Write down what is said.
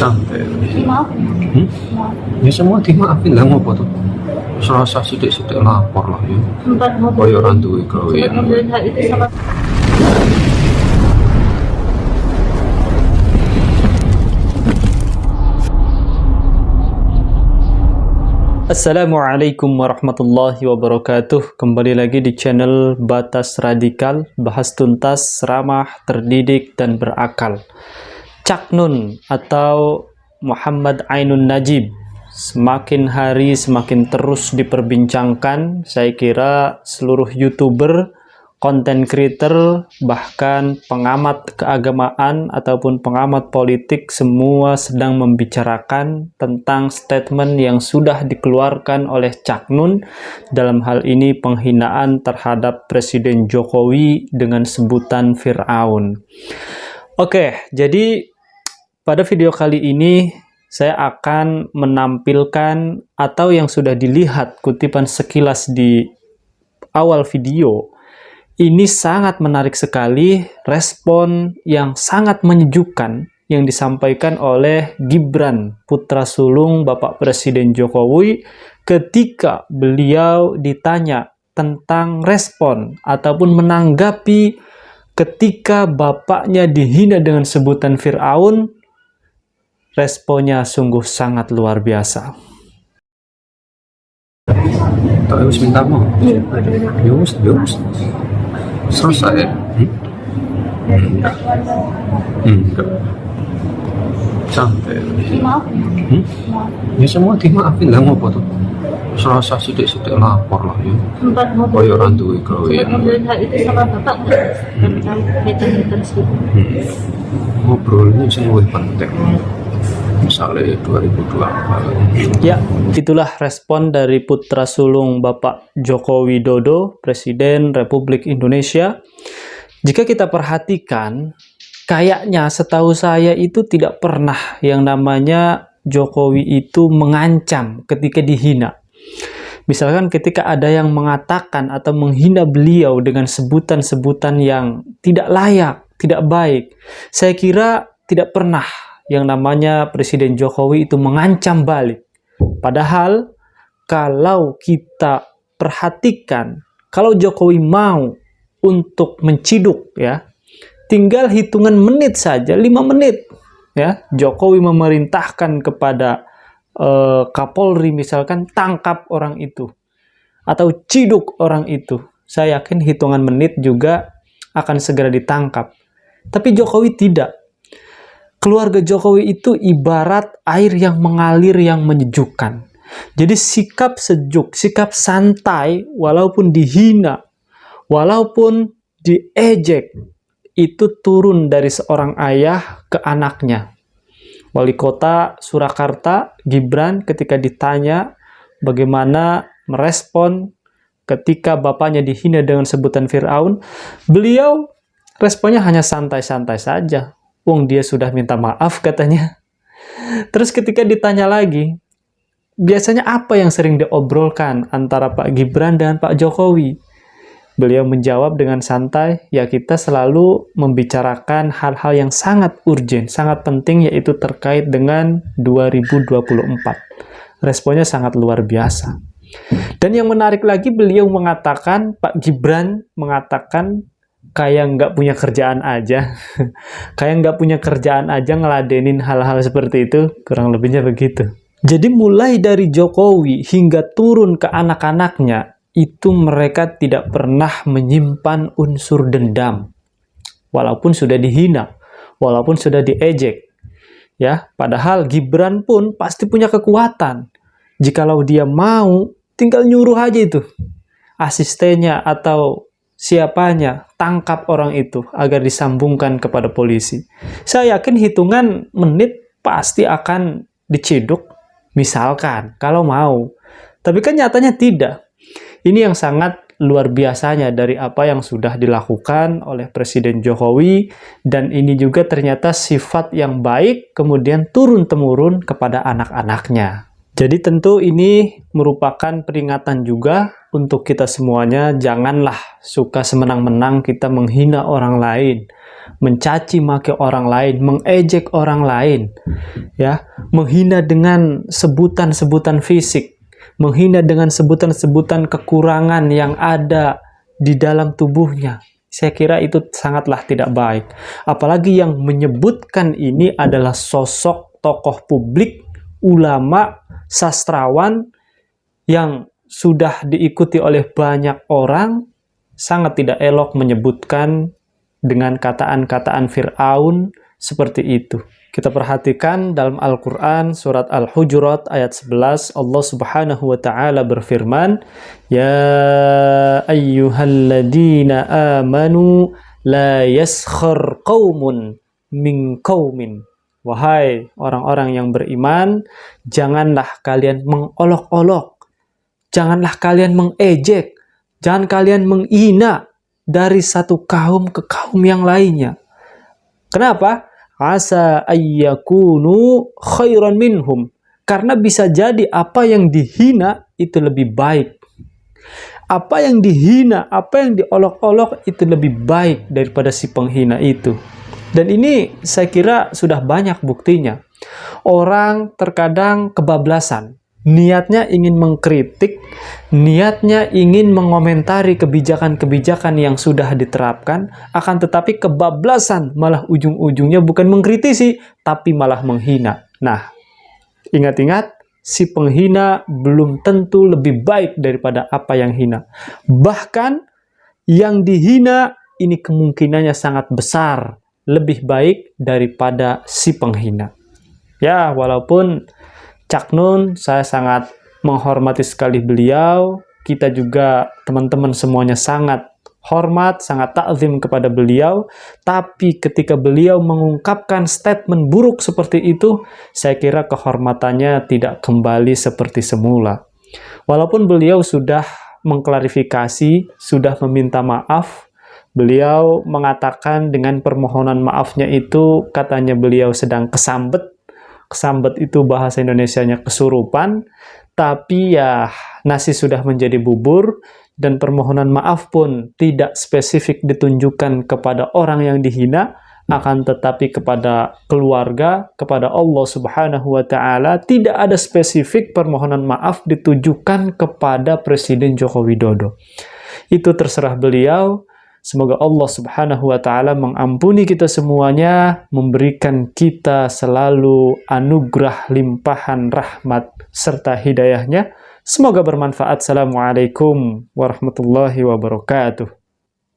Sampai. Dimaafin. Maaf. Ya semua dimaafin lah, ngopo tuh. Serasa sidik-sidik lapor lah ya. Sempat mau Koyo orang duwe gawe. sempat membeli hal itu sama Assalamualaikum warahmatullahi wabarakatuh. Kembali lagi di channel Batas Radikal, bahas tuntas, ramah, terdidik, dan berakal. Cak Nun atau Muhammad Ainun Najib semakin hari semakin terus diperbincangkan. Saya kira seluruh YouTuber, content creator, bahkan pengamat keagamaan ataupun pengamat politik semua sedang membicarakan tentang statement yang sudah dikeluarkan oleh Cak Nun, dalam hal ini penghinaan terhadap Presiden Jokowi dengan sebutan Fir'aun. Oke, jadi pada video kali ini saya akan menampilkan atau yang sudah dilihat kutipan sekilas di awal video. Ini sangat menarik sekali, respon yang sangat menyejukkan yang disampaikan oleh Gibran, putra sulung Bapak Presiden Jokowi, ketika beliau ditanya tentang respon ataupun menanggapi ketika bapaknya dihina dengan sebutan Fir'aun. Responnya sungguh sangat luar biasa. Tak harus minta maaf. Yus. Selesai. Enggak. Sampai. dimaafin. Maaf. Ya semua dimaafin lah, ngopo tuh. Serasa sidik-sidik lapor lah ya. Sempat mau Koyo orang duwe gawe. sempat membeli hal itu sama bapak tentang kaitan segitu. Ngobrolnya sing luwih penting. Misalnya 2024. Ya, itulah respon dari putra sulung Bapak Joko Widodo, Presiden Republik Indonesia. Jika kita perhatikan, kayaknya setahu saya itu tidak pernah yang namanya Jokowi itu mengancam ketika dihina. Misalkan ketika ada yang mengatakan atau menghina beliau dengan sebutan-sebutan yang tidak layak, tidak baik, saya kira tidak pernah yang namanya Presiden Jokowi itu mengancam balik. Padahal kalau kita perhatikan, kalau Jokowi mau untuk menciduk ya, tinggal hitungan menit saja, 5 menit ya, Jokowi memerintahkan kepada Kapolri misalkan, tangkap orang itu atau ciduk orang itu. Saya yakin hitungan menit juga akan segera ditangkap. Tapi Jokowi tidak. Keluarga Jokowi itu ibarat air yang mengalir yang menyejukkan. Jadi sikap sejuk, sikap santai, walaupun dihina, walaupun diejek, itu turun dari seorang ayah ke anaknya. Wali Kota Surakarta, Gibran, ketika ditanya bagaimana merespon ketika bapaknya dihina dengan sebutan Fir'aun, beliau responnya hanya santai-santai saja. Wong dia sudah minta maaf katanya. Terus ketika ditanya lagi, biasanya apa yang sering diobrolkan antara Pak Gibran dan Pak Jokowi? Beliau menjawab dengan santai, ya kita selalu membicarakan hal-hal yang sangat urgent, sangat penting, yaitu terkait dengan 2024. Responnya sangat luar biasa. Dan yang menarik lagi, beliau mengatakan, Pak Gibran mengatakan, kayak nggak punya kerjaan aja. Kayak nggak punya kerjaan aja ngeladenin hal-hal seperti itu, kurang lebihnya begitu. Jadi mulai dari Jokowi hingga turun ke anak-anaknya, itu mereka tidak pernah menyimpan unsur dendam. Walaupun sudah dihina, walaupun sudah diejek. Ya, padahal Gibran pun pasti punya kekuatan. Jikalau dia mau, tinggal nyuruh aja itu. Asistennya atau siapanya, tangkap orang itu agar disambungkan kepada polisi. Saya yakin hitungan menit pasti akan diciduk, misalkan, kalau mau. Tapi kan nyatanya tidak. Ini yang sangat luar biasanya dari apa yang sudah dilakukan oleh Presiden Jokowi, dan ini juga ternyata sifat yang baik kemudian turun-temurun kepada anak-anaknya. Jadi tentu ini merupakan peringatan juga untuk kita semuanya, janganlah suka semenang-menang kita menghina orang lain. mencaci maki orang lain, mengejek orang lain, ya, menghina dengan sebutan-sebutan fisik, menghina dengan sebutan-sebutan kekurangan yang ada di dalam tubuhnya. Saya kira itu sangatlah tidak baik. Apalagi yang menyebutkan ini adalah sosok tokoh publik, ulama, sastrawan yang sudah diikuti oleh banyak orang. Sangat tidak elok menyebutkan dengan kataan-kataan Fir'aun seperti itu. Kita perhatikan dalam Al-Quran surat Al-Hujurat ayat 11, Allah subhanahu wa ta'ala berfirman, Ya ayyuhalladina amanu la yaskhar qawmun min qawmin. Wahai orang-orang yang beriman, janganlah kalian mengolok-olok, janganlah kalian mengejek, jangan kalian menghina dari satu kaum ke kaum yang lainnya. Kenapa? Asa ayyakunu khairan minhum. Karena bisa jadi apa yang dihina itu lebih baik. Apa yang dihina, apa yang diolok-olok itu lebih baik daripada si penghina itu. Dan ini saya kira sudah banyak buktinya. Orang terkadang kebablasan. Niatnya ingin mengkritik, niatnya ingin mengomentari kebijakan-kebijakan yang sudah diterapkan, akan tetapi kebablasan malah ujung-ujungnya bukan mengkritisi, tapi malah menghina. Nah, ingat-ingat, si penghina belum tentu lebih baik daripada apa yang hina. Bahkan, yang dihina ini kemungkinannya sangat besar, lebih baik daripada si penghina. Ya, walaupun Cak Nun, saya sangat menghormati sekali beliau. Kita juga teman-teman semuanya sangat hormat, sangat ta'zim kepada beliau. Tapi ketika beliau mengungkapkan statement buruk seperti itu, saya kira kehormatannya tidak kembali seperti semula. Walaupun beliau sudah mengklarifikasi, sudah meminta maaf, beliau mengatakan dengan permohonan maafnya itu, katanya beliau sedang kesambet. Kesambet itu bahasa Indonesianya kesurupan, tapi ya nasi sudah menjadi bubur, dan permohonan maaf pun tidak spesifik ditunjukkan kepada orang yang dihina, akan tetapi kepada keluarga, kepada Allah Subhanahu wa Ta'ala. Tidak ada spesifik permohonan maaf ditujukan kepada Presiden Joko Widodo. Itu terserah beliau. Semoga Allah Subhanahu wa Ta'ala mengampuni kita semuanya, memberikan kita selalu anugerah limpahan rahmat serta hidayahnya. Semoga bermanfaat. Assalamualaikum warahmatullahi wabarakatuh.